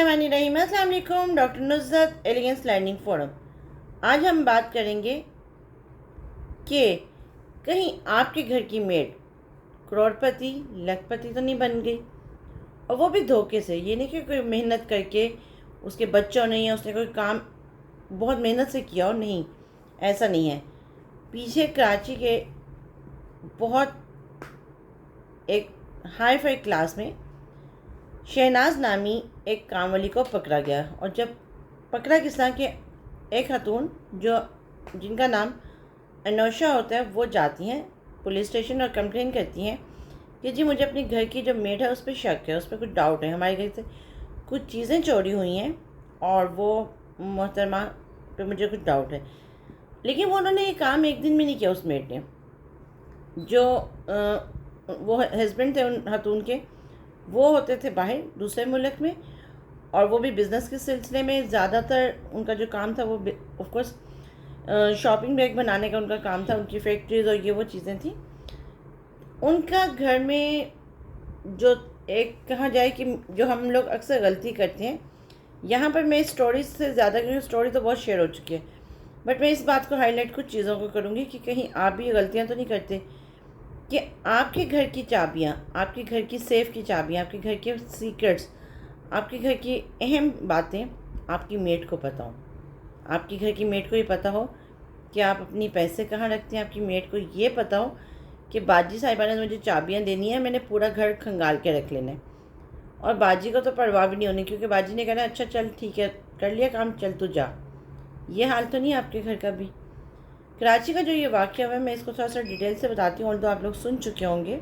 बिस्मिल्लाहिर्रहमानिर्रहीम। अस्सलाम वालेकुम। Doctor Nuzrat elegance learning forum. आज हम बात करेंगे कि कहीं आपके घर की मेड करोड़पति लखपति तो नहीं बन गई, और वो भी धोखे से। ये नहीं कि कोई मेहनत करके उसके बच्चों ने या उसने कोई काम बहुत मेहनत से किया हो, नहीं, ऐसा नहीं है। पीछे कराची के बहुत एक हाई फाई क्लास में शहनाज नामी एक कामवाली को पकड़ा गया, और जब पकड़ा किस तरह के, एक खातून जिनका नाम अनोशा होता है, वो जाती हैं पुलिस स्टेशन और कंप्लेन करती हैं कि जी मुझे अपने घर की जो मेड है उस पर शक है, उस पर कुछ डाउट है, हमारे घर से कुछ चीज़ें चोरी हुई हैं और वो मोहतरमा पे मुझे कुछ डाउट है। लेकिन उन्होंने ये काम एक दिन में नहीं किया। उस मेड ने, जो वो हस्बैंड थे उन खातून के, वो होते थे बाहर दूसरे मुल्क में, और वो भी बिज़नेस के सिलसिले में। ज़्यादातर उनका जो काम था वो ऑफ कोर्स शॉपिंग बैग बनाने का उनका काम था, उनकी फैक्ट्रीज और ये वो चीज़ें थी। उनका घर में जो एक कहा जाए कि जो हम लोग अक्सर गलती करते हैं, यहाँ पर मैं स्टोरी से ज़्यादा, क्योंकि स्टोरी तो बहुत शेयर हो चुकी है, बट मैं इस बात को हाईलाइट कुछ चीज़ों को करूँगी कि कहीं आप भी ये गलतियाँ तो नहीं करते कि आपके घर की चाबियाँ, आपके घर की सेफ़ की चाबियाँ, आपके घर के सीक्रेट्स, आपके घर की अहम बातें आपकी मेड को पता हो। आपकी घर की मेड को ये पता हो कि आप अपनी पैसे कहाँ रखते हैं। आपकी मेड को ये पता हो कि बाजी साहिबा ने मुझे चाबियाँ देनी है, मैंने पूरा घर खंगाल के रख लेना है। और बाजी को तो परवाह भी नहीं होनी, क्योंकि बाजी ने कहना अच्छा चल ठीक है, कर लिया काम, चल तू जा। ये हाल तो नहीं आपके घर का भी। कराची का जो ये वाक़या हुआ है, मैं इसको थोड़ा सा डिटेल से बताती हूँ, और तो आप लोग सुन चुके होंगे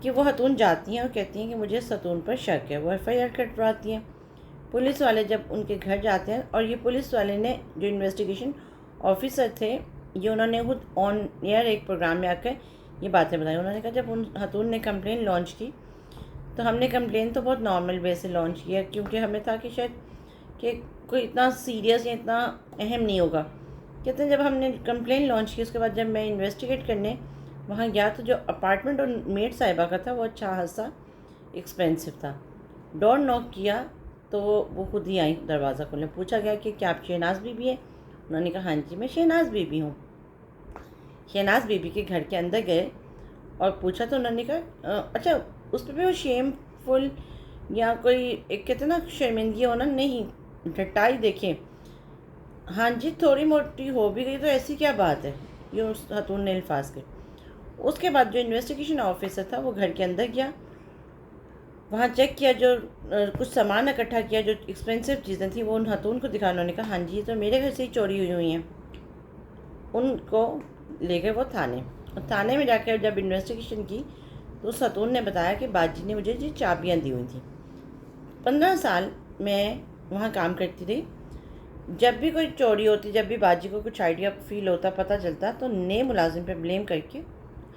कि वो खातून जाती हैं और कहती हैं कि मुझे सतून पर शक है। वो FIR कटवाती हैं। पुलिस वाले जब उनके घर जाते हैं, और ये पुलिस वाले ने, जो इन्वेस्टिगेशन ऑफिसर थे, ये उन्होंने खुद ऑन एयर एक प्रोग्राम में आकर ये बातें बताई। उन्होंने कहा जब उन खातून ने कंप्लेन लॉन्च की, तो हमने कंप्लेन तो बहुत नॉर्मल वे से लॉन्च किया, क्योंकि हमें था कि शायद कि कोई इतना सीरियस या इतना अहम नहीं होगा। कहते हैं जब हमने कंप्लेन लॉन्च की, उसके बाद जब मैं इन्वेस्टिगेट करने वहाँ गया, तो जो अपार्टमेंट और मेड साहिबा का था वो अच्छा खासा एक्सपेंसिव था। डोर नॉक किया तो वो खुद ही आई दरवाज़ा खोलने। पूछा गया कि क्या आप शहनाज बीबी हैं? उन्होंने कहा हाँ जी मैं शहनाज बीबी हूँ। शहनाज बीबी के घर के अंदर गए और पूछा, तो उन्होंने कहा अच्छा, उस पर भी वो शेमफुल या कोई एक कहते ना शर्मिंदगी होना, नहीं, डटाई देखें। हाँ जी थोड़ी मोटी हो भी गई तो ऐसी क्या बात है, ये उस खातून ने अल्फाज के। उसके बाद जो इन्वेस्टिगेशन ऑफिसर था वो घर के अंदर गया, वहाँ चेक किया, जो कुछ सामान इकट्ठा किया, जो एक्सपेंसिव चीज़ें थी वो उन खातून को दिखा। उन्होंने कहा हाँ जी ये तो मेरे घर से ही चोरी हुई हैं। उनको ले गए वो थाने, और थाने में जाकर जब इन्वेस्टिगेशन की, तो उस खातून ने बताया कि बाजी ने मुझे ये चाबियाँ दी हुई थी। 15 साल मैं वहाँ काम करती रही। जब भी कोई चोरी होती, जब भी बाजी को कुछ आइडिया फील होता, पता चलता, तो नए मुलाजिम पे ब्लेम करके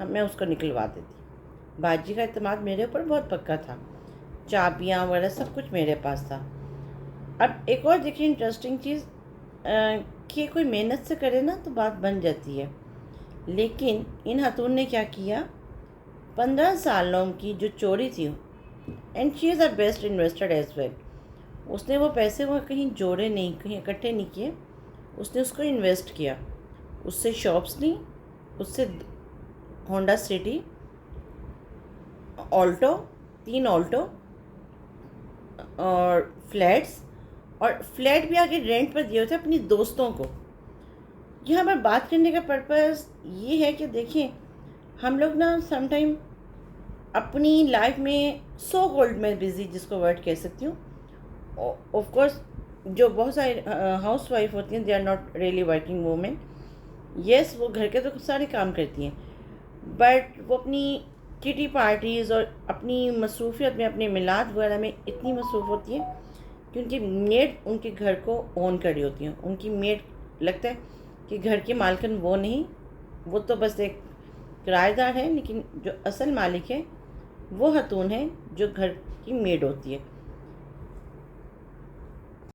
मैं उसको निकलवा देती। बाजी का एतमाद मेरे ऊपर बहुत पक्का था, चाबियाँ वगैरह सब कुछ मेरे पास था। अब एक और देखिए इंटरेस्टिंग चीज़, कि कोई मेहनत से करे ना तो बात बन जाती है। लेकिन इन खातून ने क्या किया, 15 सालों की जो चोरी थी, and she is a best investor as well, उसने वो पैसे वहाँ कहीं जोड़े नहीं, कहीं इकट्ठे नहीं किए, उसने उसको इन्वेस्ट किया। उससे शॉप्स ली, उससे होंडा सिटी, ऑल्टो, 3 ऑल्टो और फ्लैट्स, और फ्लैट भी आगे रेंट पर दिए थे अपनी दोस्तों को। यहाँ पर बात करने का पर्पज़ ये है कि देखिए हम लोग ना समटाइम अपनी लाइफ में सो कॉल्ड में बिज़ी, जिसको वर्ड कह सकती हूँ, ऑफ कोर्स जो बहुत सारे हाउस वाइफ होती हैं, they are not really working women. Yes वो घर के तो सारे काम करती हैं, बट वो अपनी किटी पार्टीज़ और अपनी मसरूफियत में, अपने मिलाद वगैरह में इतनी मसरूफ़ होती हैं कि उनकी मेड उनके घर को ओन कर रही होती हैं। उनकी मेड लगता है कि घर की मालकिन वो नहीं, वो तो बस एक किराएदार है, लेकिन जो असल मालिक है वो खातून है जो घर की मेड होती है।